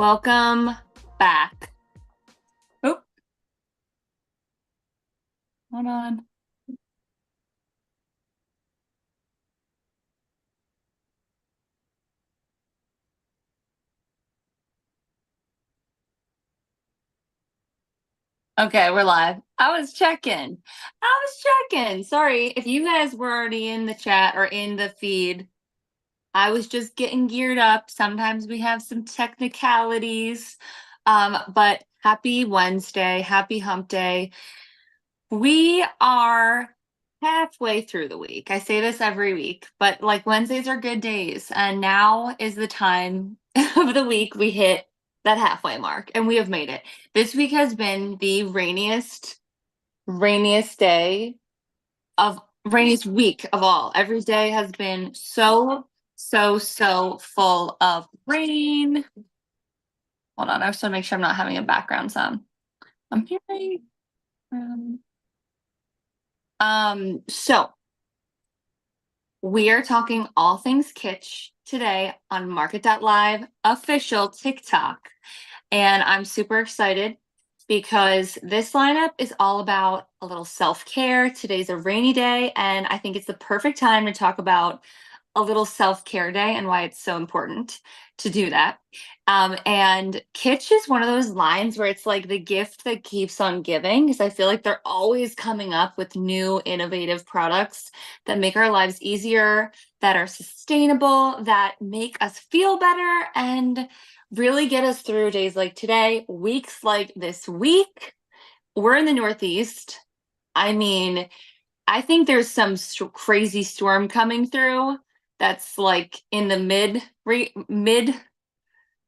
Welcome back. Oh, hold on. Okay, we're live. I was checking. Sorry if you guys were already in the chat or in the feed. I was just getting geared up. Sometimes we have some technicalities. But happy Wednesday, happy hump day. We are halfway through the week. I say this every week, but like Wednesdays are good days. And now is the time of the week we hit that halfway mark, and we have made it. This week has been the rainiest week of all. Every day has been so full of rain. Hold on, I just want to make sure I'm not having a background sound. I'm hearing. So we are talking all things kitsch today on MARKET.live official TikTok. And I'm super excited because this lineup is all about a little self-care. Today's a rainy day, and I think it's the perfect time to talk about a little self-care day and why it's so important to do that. And kitsch is one of those lines where it's like the gift that keeps on giving, because I feel like they're always coming up with new innovative products that make our lives easier, that are sustainable, that make us feel better, and really get us through days like today, weeks like this week. We're in the Northeast. I mean, I think there's some crazy storm coming through that's like in the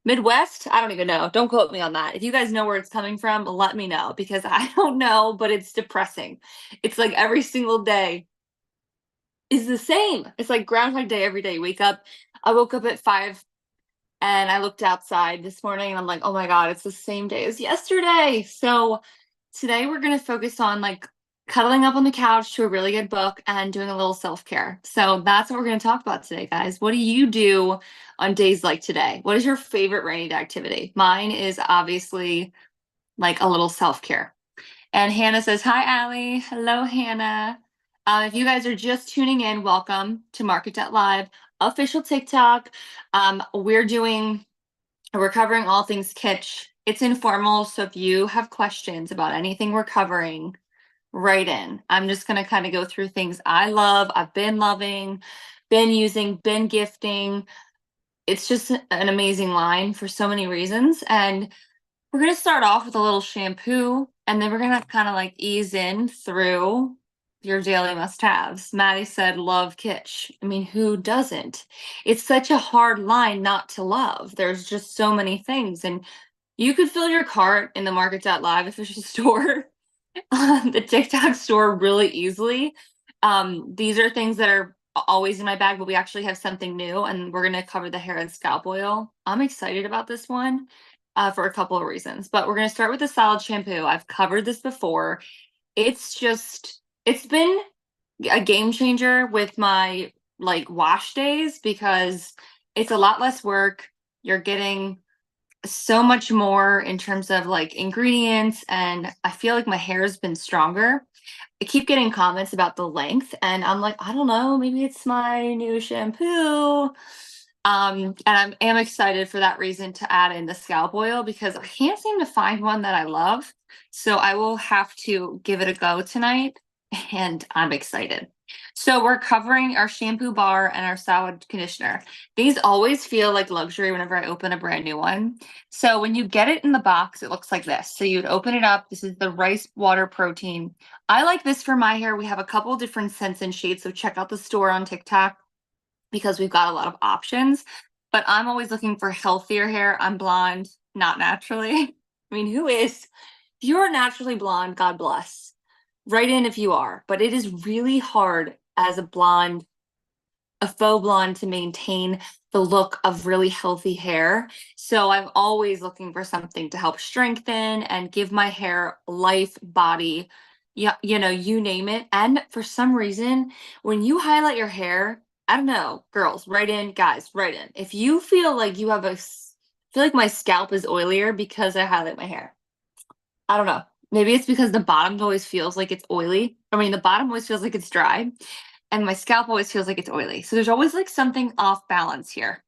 Midwest. I don't even know. Don't quote me on that. If you guys know where it's coming from, let me know, because I don't know, but it's depressing. It's like every single day is the same. It's like Groundhog Day every day. Wake up. I woke up at 5 and I looked outside this morning and I'm like, oh my God, it's the same day as yesterday. So today we're going to focus on like cuddling up on the couch to a really good book and doing a little self-care. So that's what we're going to talk about today, guys. What do you do on days like today? What is your favorite rainy day activity? Mine is obviously like a little self-care. And Hannah says, hi, Allie. Hello, Hannah. If you guys are just tuning in, welcome to MARKET.live official TikTok. We're covering all things kitsch. It's informal, so if you have questions about anything we're covering, write in. I'm just going to kind of go through things I love, I've been loving, been using, been gifting. It's just an amazing line for so many reasons. And we're going to start off with a little shampoo, and then we're going to kind of like ease in through your daily must-haves. Maddie said, love kitsch. I mean, who doesn't? It's such a hard line not to love. There's just so many things. And you could fill your cart in the MARKET.live official store, the TikTok store, really easily. These are things that are always in my bag, but we actually have something new, and we're going to cover the hair and scalp oil. I'm excited about this one for a couple of reasons, but we're going to start with the solid shampoo. I've covered this before. It's been a game changer with my like wash days because it's a lot less work. You're getting so much more in terms of like ingredients, and I feel like my hair has been stronger. I keep getting comments about the length, and I'm like, I don't know, maybe it's my new shampoo. And am excited for that reason to add in the scalp oil because I can't seem to find one that I love. So I will have to give it a go tonight, and I'm excited. So we're covering our shampoo bar and our solid conditioner. These always feel like luxury whenever I open a brand new one. So when you get it in the box, it looks like this. So you'd open it up. This is the rice water protein. I like this for my hair. We have a couple different scents and shades, so check out the store on TikTok because we've got a lot of options. But I'm always looking for healthier hair. I'm blonde, not naturally. I mean, who is? If you're naturally blonde, God bless. Write in if you are. But it is really hard as a blonde, a faux blonde, to maintain the look of really healthy hair. So I'm always looking for something to help strengthen and give my hair life, body, yeah, you name it. And for some reason, when you highlight your hair, I don't know, girls, write in, guys, write in. If you feel like you have a feel like my scalp is oilier because I highlight my hair. I don't know. Maybe it's because the bottom always feels like it's oily. I mean, the bottom always feels like it's dry, and my scalp always feels like it's oily. So there's always like something off balance here.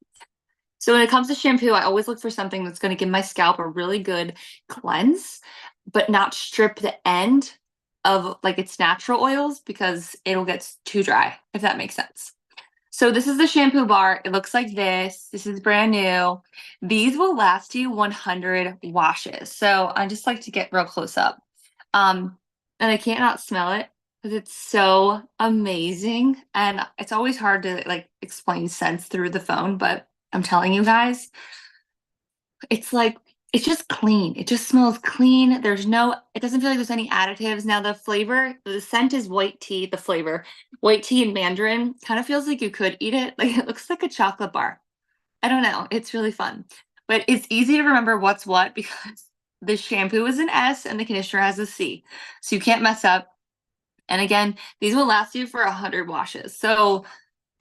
So when it comes to shampoo, I always look for something that's going to give my scalp a really good cleanse, but not strip the end of like its natural oils because it'll get too dry, if that makes sense. So this is the shampoo bar. It looks like this. This is brand new. These will last you 100 washes. So I just like to get real close up. And I can't not smell it because it's so amazing. And it's always hard to like explain scents through the phone, but I'm telling you guys, it's like it's just clean. It just smells clean. It doesn't feel like there's any additives. Now the scent is white tea, the flavor. White tea and mandarin kind of feels like you could eat it. Like it looks like a chocolate bar. I don't know. It's really fun. But it's easy to remember what's what because the shampoo is an S and the conditioner has a C. So you can't mess up. And again, these will last you for 100 washes. So,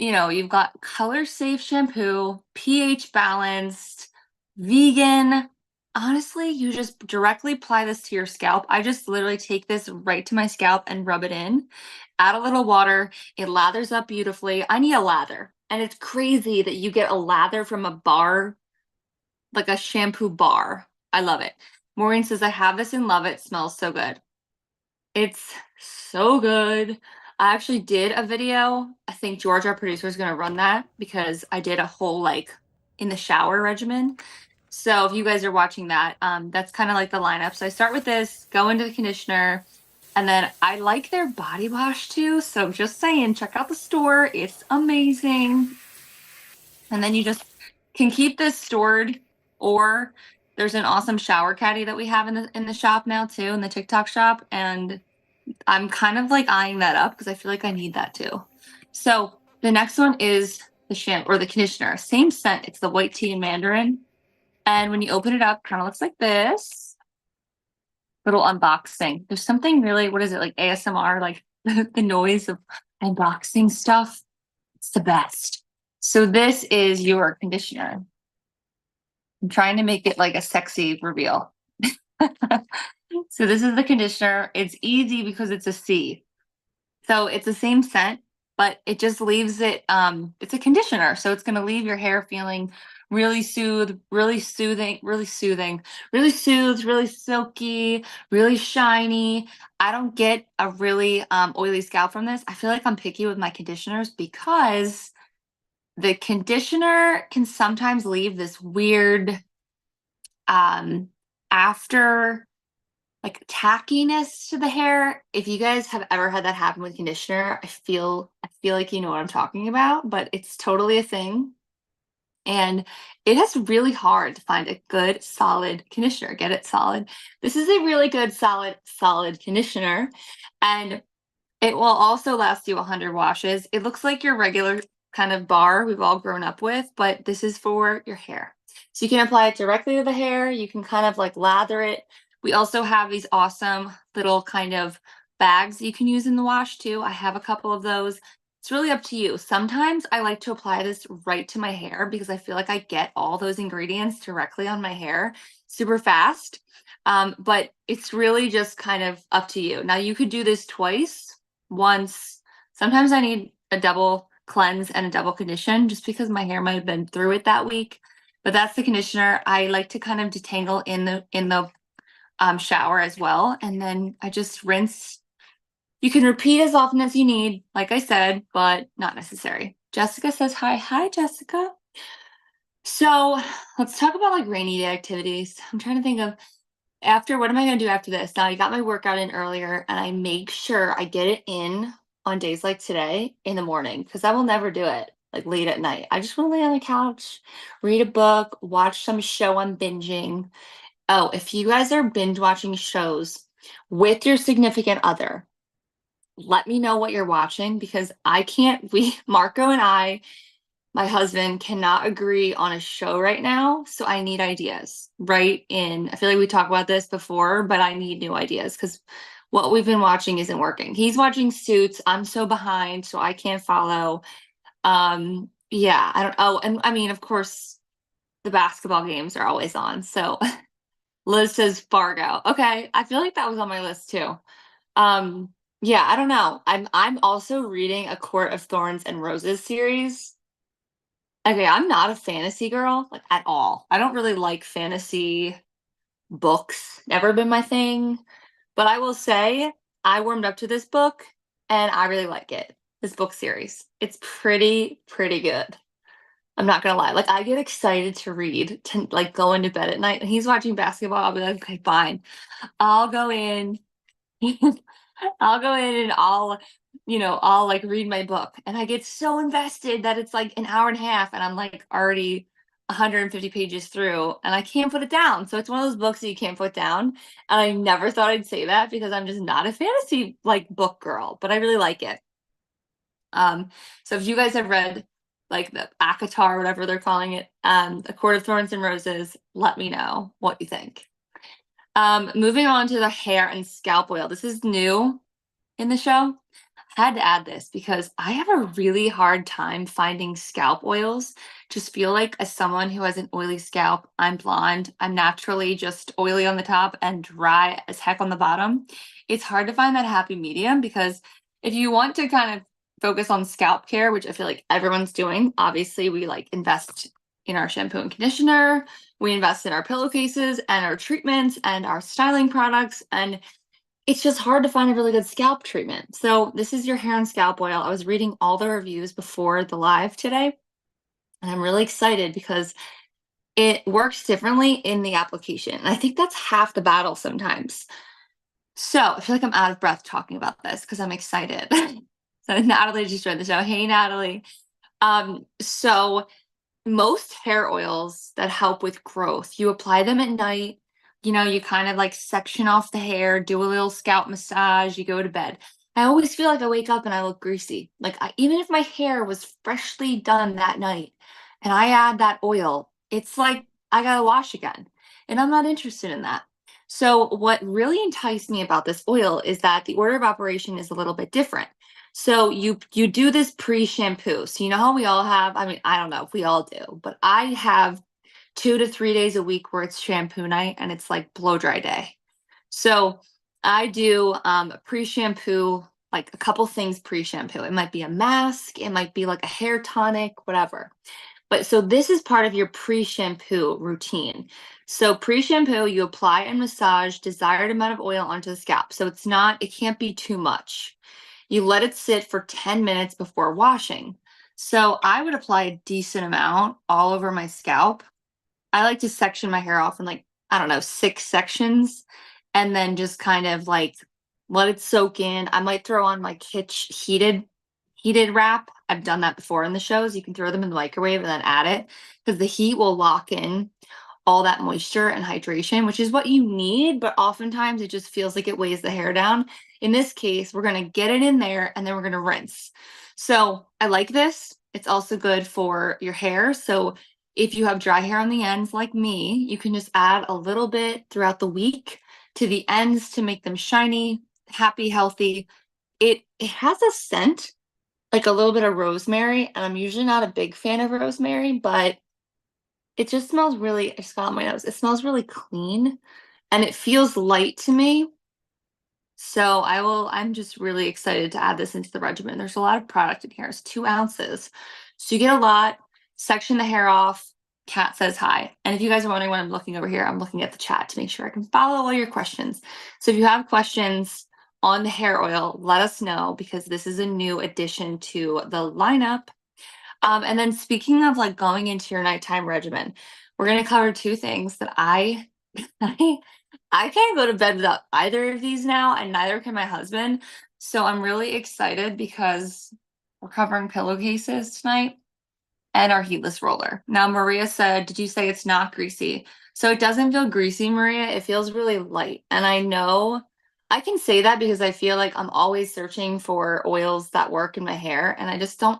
you've got color safe shampoo, pH balanced, vegan. Honestly, you just directly apply this to your scalp. I just literally take this right to my scalp and rub it in. Add a little water. It lathers up beautifully. I need a lather. And it's crazy that you get a lather from a bar, like a shampoo bar. I love it. Maureen says, I have this and love it. Smells so good. It's so good. I actually did a video. I think George, our producer, is going to run that because I did a whole like in the shower regimen. So if you guys are watching that, that's kind of like the lineup. So I start with this, go into the conditioner, and then I like their body wash too. So just saying, check out the store. It's amazing. And then you just can keep this stored, or there's an awesome shower caddy that we have in the shop now too, in the TikTok shop. And I'm kind of like eyeing that up because I feel like I need that too. So the next one is the shampoo or the conditioner. Same scent. It's the white tea and mandarin. And when you open it up, kind of looks like this. Little unboxing. There's something really, what is it, like ASMR, like the noise of unboxing stuff. It's the best. So this is your conditioner. I'm trying to make it like a sexy reveal. So this is the conditioner. It's easy because it's a C. So it's the same scent, but it just leaves it, it's a conditioner. So it's going to leave your hair feeling really soothed, really soothing, really soothing, really soothed, really silky, really shiny. I don't get a really oily scalp from this. I feel like I'm picky with my conditioners because the conditioner can sometimes leave this weird after like tackiness to the hair. If you guys have ever had that happen with conditioner, I feel like you know what I'm talking about, but it's totally a thing. And it is really hard to find a good solid conditioner. Get it solid. This is a really good solid conditioner, and it will also last you 100 washes. It looks like your regular kind of bar we've all grown up with, but this is for your hair. So you can apply it directly to the hair. You can kind of like lather it. We also have these awesome little kind of bags you can use in the wash too. I have a couple of those. It's really up to you. Sometimes I like to apply this right to my hair because I feel like I get all those ingredients directly on my hair super fast. But it's really just kind of up to you. Now you could do this twice, once. Sometimes I need a double cleanse and a double condition just because my hair might have been through it that week. But that's the conditioner. I like to kind of detangle in the shower as well, and then I just rinse. You can repeat as often as you need, like I said, but not necessary. Jessica says hi. Hi, Jessica. So let's talk about like rainy day activities. I'm trying to think of what am I going to do after this? Now I got my workout in earlier and I make sure I get it in on days like today in the morning because I will never do it like late at night. I just want to lay on the couch, read a book, watch some show I'm binging. Oh, if you guys are binge watching shows with your significant other, let me know what you're watching because Marco and I, my husband, cannot agree on a show right now. So I need ideas I feel like we talked about this before, but I need new ideas because what we've been watching isn't working. He's watching Suits. I'm so behind, so I can't follow. Yeah, I don't, oh, and I mean, of course, the basketball games are always on. So Liz says Fargo. Okay, I feel like that was on my list too. Um, yeah, I don't know. I'm also reading a Court of Thorns and Roses series. Okay, I'm not a fantasy girl, like at all. I don't really like fantasy books. Never been my thing. But I will say I warmed up to this book and I really like it. This book series. It's pretty good. I'm not gonna lie. Like I get excited to read to like go into bed at night and he's watching basketball. I'll be like, okay, fine. I'll go in. I'll go in and I'll like read my book. And I get so invested that it's like an hour and a half and I'm like already 150 pages through and I can't put it down. So it's one of those books that you can't put down. And I never thought I'd say that because I'm just not a fantasy like book girl, but I really like it. So if you guys have read like the ACOTAR, whatever they're calling it, A Court of Thorns and Roses, let me know what you think. Moving on to the hair and scalp oil. This is new in the show. I had to add this because I have a really hard time finding scalp oils. Just feel like as someone who has an oily scalp, I'm blonde, I'm naturally just oily on the top and dry as heck on the bottom. It's hard to find that happy medium because if you want to kind of focus on scalp care, which I feel like everyone's doing, obviously we like invest in our shampoo and conditioner, we invest in our pillowcases and our treatments and our styling products, and it's just hard to find a really good scalp treatment. So this is your hair and scalp oil. I was reading all the reviews before the live today, and I'm really excited because it works differently in the application. And I think that's half the battle sometimes. So I feel like I'm out of breath talking about this because I'm excited. So Natalie just joined the show. Hey, Natalie. So most hair oils that help with growth, you apply them at night. You kind of like section off the hair, do a little scalp massage, you go to bed. I always feel like I wake up and I look greasy. Like even if my hair was freshly done that night and I add that oil, it's like I gotta wash again. And I'm not interested in that. So what really enticed me about this oil is that the order of operation is a little bit different. So you do this pre-shampoo. So you know how we all have, I mean, I don't know if we all do, but I have 2 to 3 days a week where it's shampoo night and it's like blow dry day. So I do a pre-shampoo, like a couple things pre-shampoo. It might be a mask, it might be like a hair tonic, whatever. But so this is part of your pre-shampoo routine. So pre-shampoo, you apply and massage desired amount of oil onto the scalp. So it can't be too much. You let it sit for 10 minutes before washing. So I would apply a decent amount all over my scalp. I like to section my hair off in like, I don't know, 6 sections and then just kind of like let it soak in. I might throw on my Kitsch heated wrap. I've done that before in the shows. You can throw them in the microwave and then add it because the heat will lock in all that moisture and hydration, which is what you need, but oftentimes it just feels like it weighs the hair down. In this case, we're going to get it in there and then we're going to rinse. So I like this. It's also good for your hair. So if you have dry hair on the ends like me, you can just add a little bit throughout the week to the ends to make them shiny, happy, healthy. It has a scent, like a little bit of rosemary, and I'm usually not a big fan of rosemary, but it just smells really, I just got on my nose. It smells really clean and it feels light to me. So I'm just really excited to add this into the regimen. There's a lot of product in here. It's 2 ounces. So you get a lot, section the hair off. Kat says hi. And if you guys are wondering what I'm looking over here, I'm looking at the chat to make sure I can follow all your questions. So if you have questions on the hair oil, let us know because this is a new addition to the lineup. And then speaking of like going into your nighttime regimen, we're going to cover 2 things that I can't go to bed without either of these now, and neither can my husband. So I'm really excited because we're covering pillowcases tonight and our heatless roller. Now, Maria said, did you say it's not greasy? So it doesn't feel greasy, Maria. It feels really light. And I know I can say that because I feel like I'm always searching for oils that work in my hair, and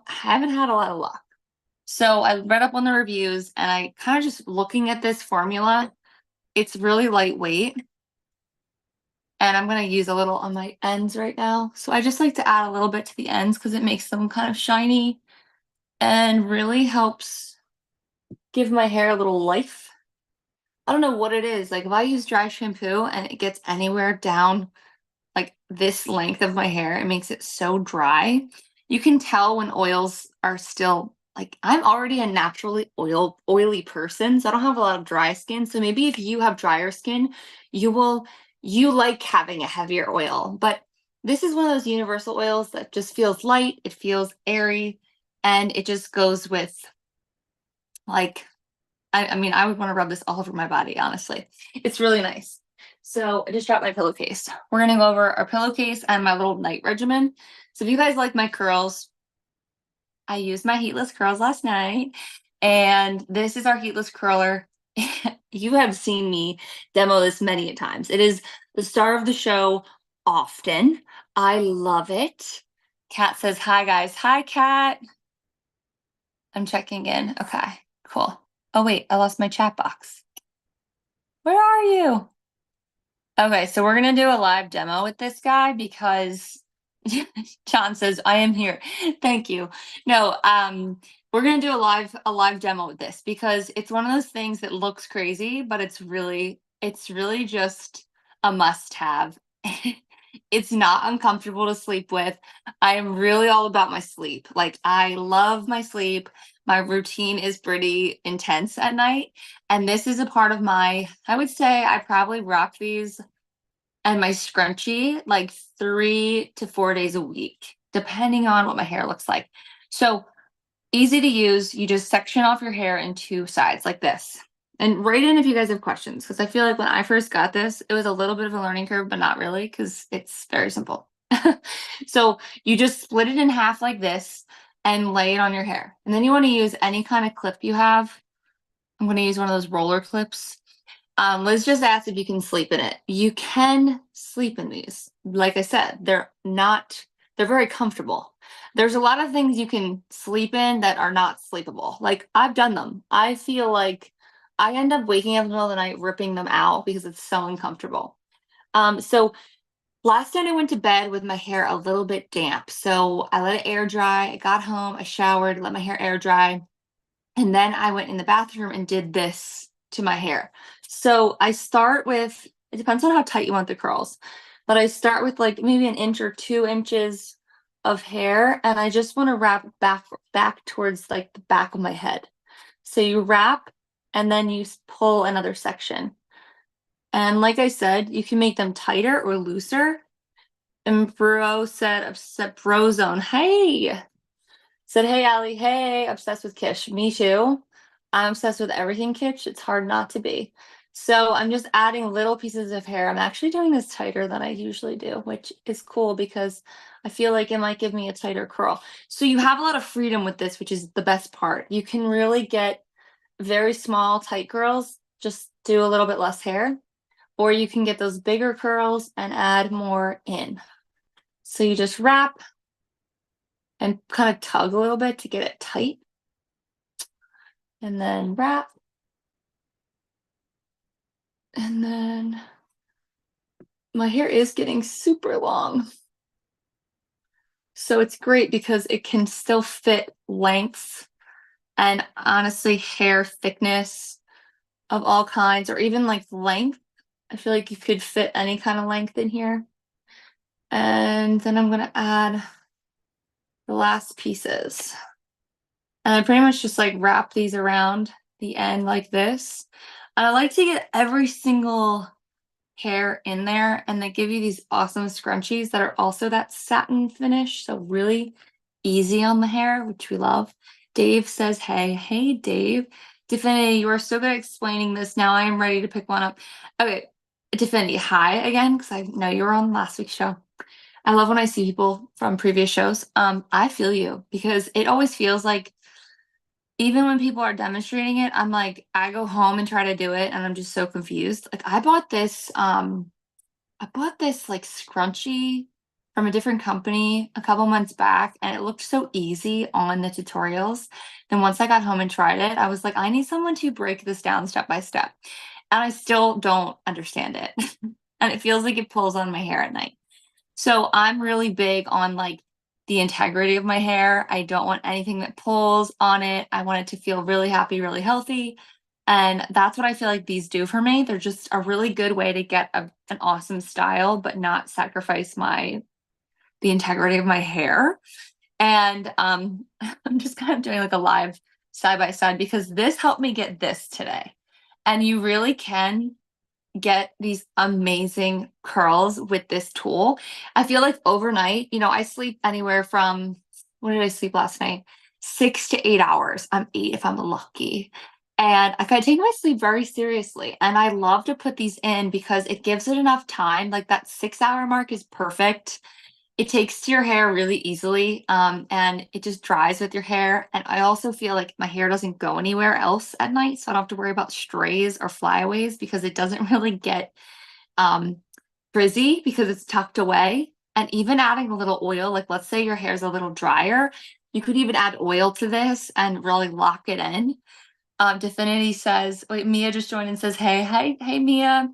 haven't had a lot of luck. So I read up on the reviews and I kind of just looking at this formula, it's really lightweight. And I'm going to use a little on my ends right now. So I just like to add a little bit to the ends because it makes them kind of shiny and really helps give my hair a little life. I don't know what it is. Like if I use dry shampoo and it gets anywhere down like this length of my hair, it makes it so dry. You can tell when oils are still like I'm already a naturally oily person, so I don't have a lot of dry skin. So maybe if you have drier skin, you like having a heavier oil. But this is one of those universal oils that just feels light, it feels airy, and it just goes with like I mean, I would want to rub this all over my body, honestly. It's really nice. So I just dropped my pillowcase. We're going to go over our pillowcase and my little night regimen. So if you guys like my curls, I used my heatless curls last night. And this is our heatless curler. You have seen me demo this many times. It is the star of the show often. I love it. Kat says, hi, guys. Hi, Kat. I'm checking in. Okay, cool. Oh, wait, I lost my chat box. Where are you? Okay, so we're gonna do a live demo with this guy because John says, I am here. Thank you. No, we're gonna do a live demo with this because it's one of those things that looks crazy, but it's really just a must-have. It's not uncomfortable to sleep with. I am really all about my sleep. Like I love my sleep. My routine is pretty intense at night. And this is a part of I would say I probably rock these and my scrunchie like 3 to 4 days a week, depending on what my hair looks like. So easy to use. You just section off your hair in two sides like this. And write in if you guys have questions, because I feel like when I first got this, it was a little bit of a learning curve, but not really, because it's very simple. So you just split it in half like this and lay it on your hair. And then you want to use any kind of clip you have. I'm going to use one of those roller clips. Liz just asked if you can sleep in it. You can sleep in these. Like I said, they're very comfortable. There's a lot of things you can sleep in that are not sleepable. Like I've done them. I feel like I end up waking up in the middle of the night ripping them out because it's so uncomfortable. So last night I went to bed with my hair a little bit damp. So I let it air dry. I got home, I showered, let my hair air dry. And then I went in the bathroom and did this to my hair. So I start with, it depends on how tight you want the curls, but I start with like maybe an inch or 2 inches of hair. And I just want to wrap back towards like the back of my head. So you wrap and then you pull another section. And like I said, you can make them tighter or looser. And Bro said, upset bro zone. Hey, said, hey, Allie, hey, obsessed with Kish. Me too. I'm obsessed with everything Kish. It's hard not to be. So I'm just adding little pieces of hair. I'm actually doing this tighter than I usually do, which is cool because I feel like it might give me a tighter curl. So you have a lot of freedom with this, which is the best part. You can really get very small, tight curls, just do a little bit less hair, or you can get those bigger curls and add more in. So you just wrap and kind of tug a little bit to get it tight. And then wrap. And then my hair is getting super long. So it's great because it can still fit lengths and honestly hair thickness of all kinds, or even like length. I feel like you could fit any kind of length in here. And then I'm gonna add the last pieces. And I pretty much just like wrap these around the end like this. And I like to get every single hair in there, and they give you these awesome scrunchies that are also that satin finish. So really easy on the hair, which we love. Dave says, hey, Dave. Definity, you are so good at explaining this. Now I am ready to pick one up. Okay, Definity, hi again, because I know you were on last week's show. I love when I see people from previous shows. I feel you because it always feels like even when people are demonstrating it, I'm like, I go home and try to do it and I'm just so confused. Like I bought this like scrunchie from a different company a couple months back and it looked so easy on the tutorials. Then once I got home and tried it, I was like, I need someone to break this down step by step. And I still don't understand it. And it feels like it pulls on my hair at night. So I'm really big on like the integrity of my hair. I don't want anything that pulls on it. I want it to feel really happy, really healthy. And that's what I feel like these do for me. They're just a really good way to get an awesome style, but not sacrifice the integrity of my hair. And I'm just kind of doing like a live side by side because this helped me get this today. And you really can get these amazing curls with this tool. I feel like overnight, I sleep anywhere from, what did I sleep last night? 6 to 8 hours. I'm 8 if I'm lucky. And I take my sleep very seriously. And I love to put these in because it gives it enough time. Like that 6 hour mark is perfect. It takes to your hair really easily, and it just dries with your hair. And I also feel like my hair doesn't go anywhere else at night, so I don't have to worry about strays or flyaways because it doesn't really get um, frizzy because it's tucked away. And even adding a little oil, like let's say your hair's a little drier, you could even add oil to this and really lock it in. Divinity says, wait, Mia just joined and says, hey, Mia.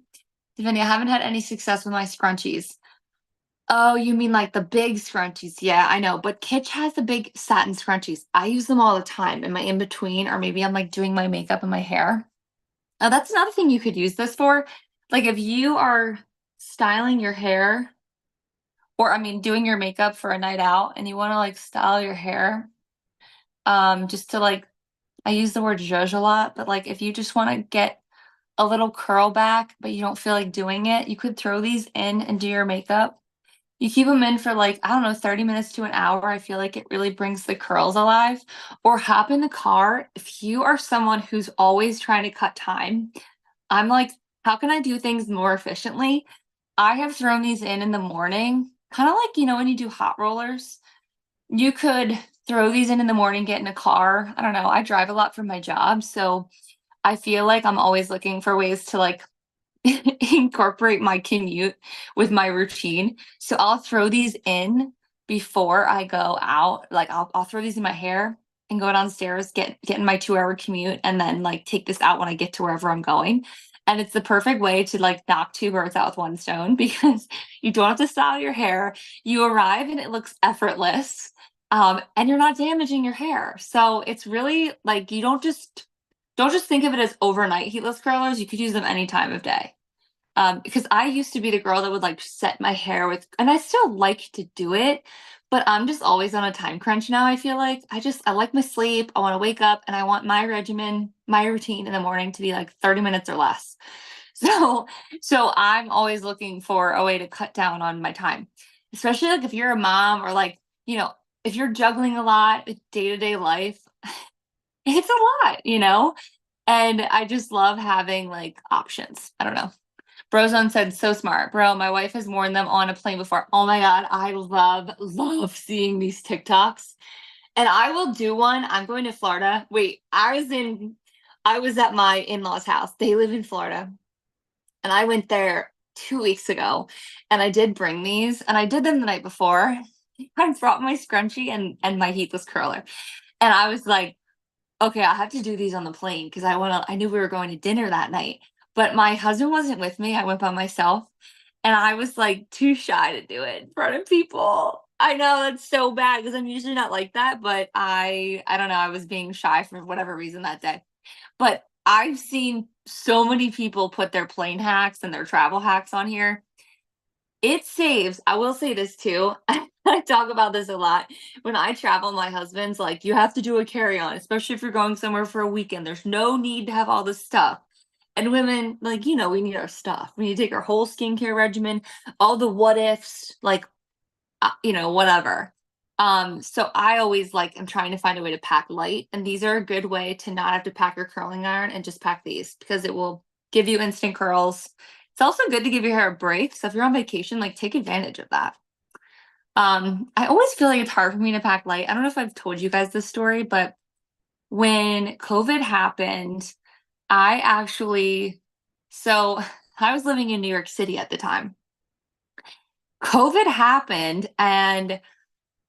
Divinity, I haven't had any success with my scrunchies. Oh, you mean like the big scrunchies? Yeah, I know. But Kitsch has the big satin scrunchies. I use them all the time in my in between, or maybe I'm like doing my makeup and my hair. Now, that's another thing you could use this for. Like if you are styling your hair, or I mean, doing your makeup for a night out and you want to like style your hair, just to like, I use the word zhuzh a lot, but like if you just want to get a little curl back, but you don't feel like doing it, you could throw these in and do your makeup. You keep them in for like, I don't know, 30 minutes to an hour. I feel like it really brings the curls alive. Or hop in the car. If you are someone who's always trying to cut time, I'm like, how can I do things more efficiently? I have thrown these in the morning, kind of like, when you do hot rollers, you could throw these in the morning, get in a car. I don't know. I drive a lot for my job. So I feel like I'm always looking for ways to like incorporate my commute with my routine. So I'll throw these in before I go out. Like I'll throw these in my hair and go downstairs, get in my 2 hour commute, and then like take this out when I get to wherever I'm going. And it's the perfect way to like knock two birds out with one stone because you don't have to style your hair. You arrive and it looks effortless. And you're not damaging your hair. So it's really like you don't just think of it as overnight heatless curlers. You could use them any time of day. Because I used to be the girl that would like set my hair with, and I still like to do it, but I'm just always on a time crunch now. I feel like I like my sleep. I want to wake up and I want my regimen, my routine in the morning to be like 30 minutes or less. So, so I'm always looking for a way to cut down on my time, especially like if you're a mom or like, if you're juggling a lot with day-to-day life, it's a lot. And I just love having like options. I don't know. Brozone said, so smart. Bro, my wife has worn them on a plane before. Oh my God, I love seeing these TikToks. And I will do one. I'm going to Florida. Wait, I was at my in-laws' house. They live in Florida. And I went there 2 weeks ago and I did bring these and I did them the night before. I brought my scrunchie and my heatless curler. And I was like, okay, I have to do these on the plane because I knew we were going to dinner that night. But my husband wasn't with me. I went by myself. And I was like too shy to do it in front of people. I know that's so bad because I'm usually not like that, but I don't know, I was being shy for whatever reason that day. But I've seen so many people put their plane hacks and their travel hacks on here. It saves. I will say this too. I talk about this a lot. When I travel, my husband's like, you have to do a carry-on, especially if you're going somewhere for a weekend. There's no need to have all this stuff. And women, like, we need our stuff. We need to take our whole skincare regimen, all the what ifs, like, whatever. So I always like am trying to find a way to pack light. And these are a good way to not have to pack your curling iron and just pack these because it will give you instant curls. It's also good to give your hair a break. So if you're on vacation, like take advantage of that. I always feel like it's hard for me to pack light. I don't know if I've told you guys this story, but when COVID happened, I actually, so I was living in New York City at the time. COVID happened and,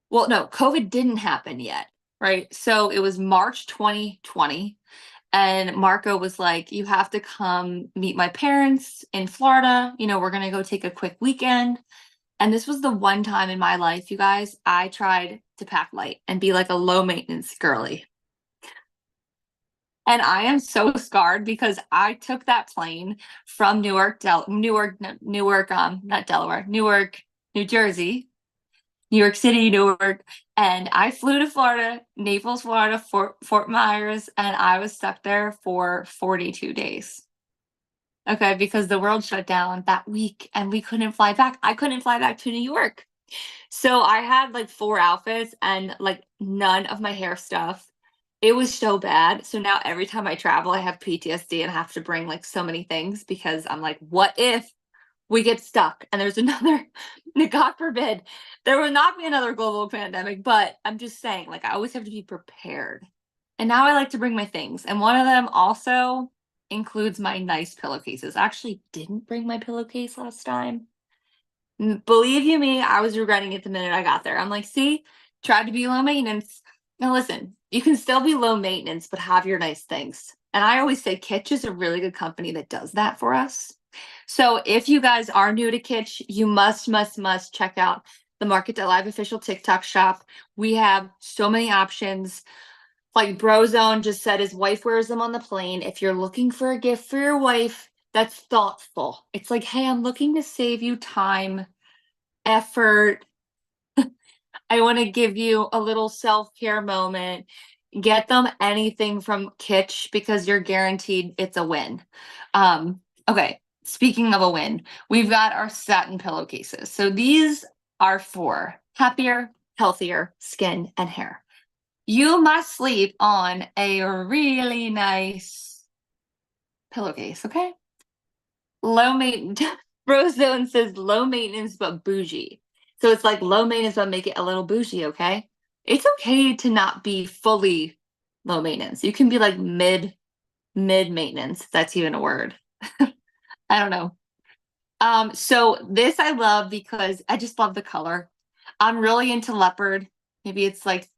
well, no, COVID didn't happen yet, right? So it was March 2020. And Marco was like, you have to come meet my parents in Florida. We're going to go take a quick weekend. And this was the one time in my life, you guys, I tried to pack light and be like a low maintenance girly. And I am so scarred because I took that plane from not Delaware, Newark, New Jersey, New York City, Newark, and I flew to Florida, Naples, Florida, Fort Myers, and I was stuck there for 42 days. Okay, because the world shut down that week and we couldn't fly back. I couldn't fly back to New York. So I had like 4 outfits and like none of my hair stuff. It was so bad. So now every time I travel, I have PTSD and have to bring like so many things because I'm like, what if we get stuck and there's another, God forbid, there will not be another global pandemic. But I'm just saying, like, I always have to be prepared. And now I like to bring my things. And one of them also includes my nice pillowcases. I actually didn't bring my pillowcase last time. Believe you me, I was regretting it the minute I got there. I'm like, see, tried to be low maintenance. Now listen, you can still be low maintenance, but have your nice things. And I always say Kitsch is a really good company that does that for us. So if you guys are new to Kitsch, you must check out the Market.live official TikTok shop. We have so many options. Like Brozone just said his wife wears them on the plane. If you're looking for a gift for your wife, that's thoughtful. It's like, hey, I'm looking to save you time, effort. I want to give you a little self-care moment. Get them anything from Kitsch because you're guaranteed it's a win. Okay, speaking of a win, we've got our satin pillowcases. So these are for happier, healthier skin and hair. You must sleep on a really nice pillowcase, okay? Low maintenance. Brozone says low maintenance but bougie. So it's like low maintenance but make it a little bougie, okay? It's okay to not be fully low maintenance. You can be like mid maintenance, if that's even a word. I don't know. So this I love because I just love the color. I'm really into leopard. Maybe it's like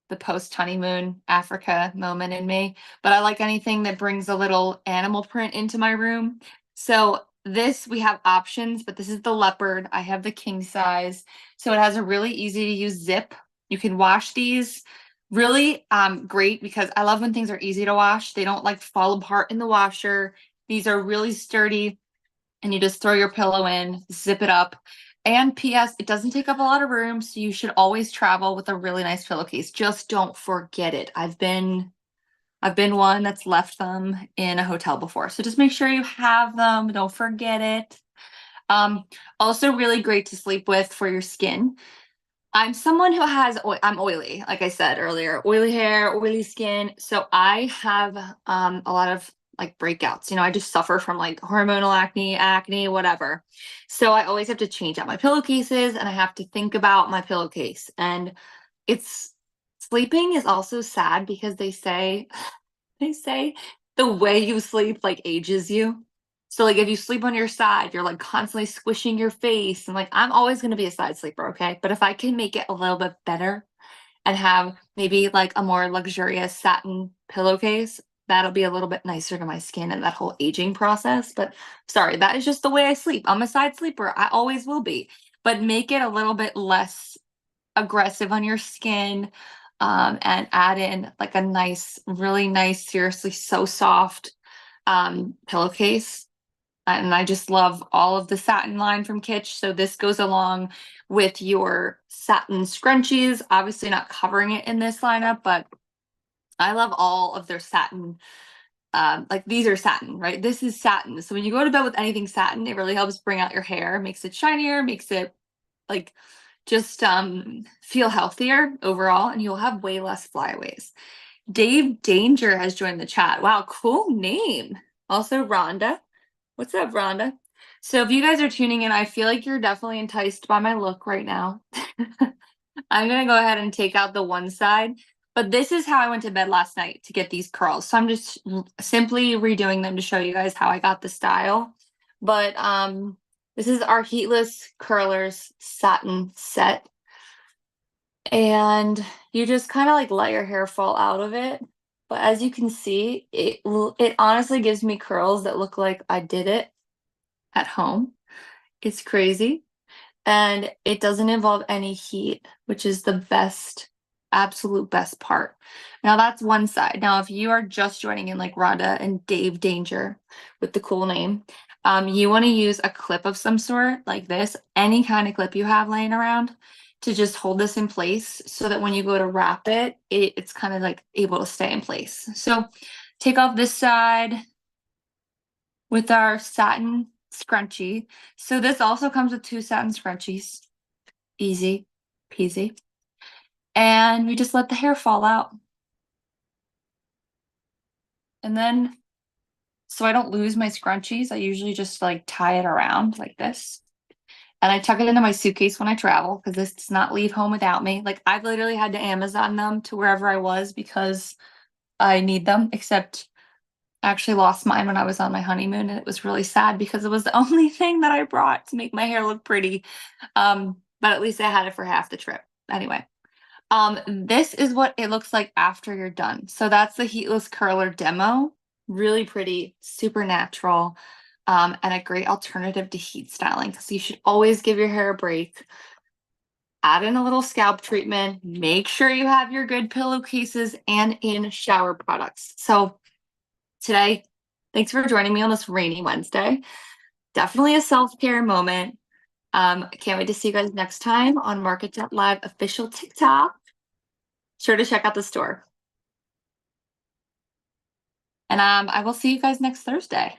the post honeymoon Africa moment in me, but I like anything that brings a little animal print into my room. So this, we have options, but this is the leopard. I have the king size. So it has a really easy to use zip. You can wash these really great because I love when things are easy to wash. They don't like fall apart in the washer. These are really sturdy and you just throw your pillow in, zip it up. And PS, it doesn't take up a lot of room, so you should always travel with a really nice pillowcase. Just don't forget it. I've been one that's left them in a hotel before. So just make sure you have them. Don't forget it. Also really great to sleep with for your skin. I'm someone who I'm oily, like I said earlier, oily hair, oily skin. So I have a lot of like breakouts. You know, I just suffer from like hormonal acne, whatever. So I always have to change out my pillowcases and I have to think about my pillowcase. And it's sleeping is also sad because they say the way you sleep like ages you. So like if you sleep on your side, you're like constantly squishing your face. And like I'm always gonna be a side sleeper, okay? But if I can make it a little bit better and have maybe like a more luxurious satin pillowcase, that'll be a little bit nicer to my skin and that whole aging process. But sorry, that is just the way I sleep. I'm a side sleeper. I always will be. But make it a little bit less aggressive on your skin, and add in like a nice, really nice, seriously so soft pillowcase. And I just love all of the satin line from Kitsch. So this goes along with your satin scrunchies. Obviously not covering it in this lineup, but I love all of their satin. Like these are satin, right? This is satin. So when you go to bed with anything satin, it really helps bring out your hair, makes it shinier, makes it like just feel healthier overall, and you'll have way less flyaways. Dave Danger has joined the chat. Wow, cool name. Also, Rhonda. What's up, Rhonda? So if you guys are tuning in, I feel like you're definitely enticed by my look right now. I'm gonna go ahead and take out the one side, but this is how I went to bed last night to get these curls. So I'm just simply redoing them to show you guys how I got the style. But this is our heatless curlers satin set. And you just kind of like let your hair fall out of it. But as you can see, it honestly gives me curls that look like I did it at home. It's crazy. and it doesn't involve any heat, which is the best, absolute best part. Now that's one side. Now, if you are just joining in like Rhonda and Dave Danger with the cool name, you want to use a clip of some sort like this, any kind of clip you have laying around to just hold this in place so that when you go to wrap it, it's kind of like able to stay in place. So take off this side with our satin scrunchie. So this also comes with 2 satin scrunchies. Easy peasy. And we just let the hair fall out. And then, so I don't lose my scrunchies, I usually just like tie it around like this. And I tuck it into my suitcase when I travel because this does not leave home without me. Like I've literally had to Amazon them to wherever I was because I need them, except I actually lost mine when I was on my honeymoon and it was really sad because it was the only thing that I brought to make my hair look pretty. But at least I had it for half the trip. Anyway, this is what it looks like after you're done. So that's the heatless curler demo. Really pretty, super natural, and a great alternative to heat styling because you should always give your hair a break. Add in a little scalp treatment. Make sure you have your good pillowcases and in shower products. So today, thanks for joining me on this rainy Wednesday. Definitely a self-care moment. Can't wait to see you guys next time on MARKET.live official TikTok. Sure to check out the store. And I will see you guys next Thursday.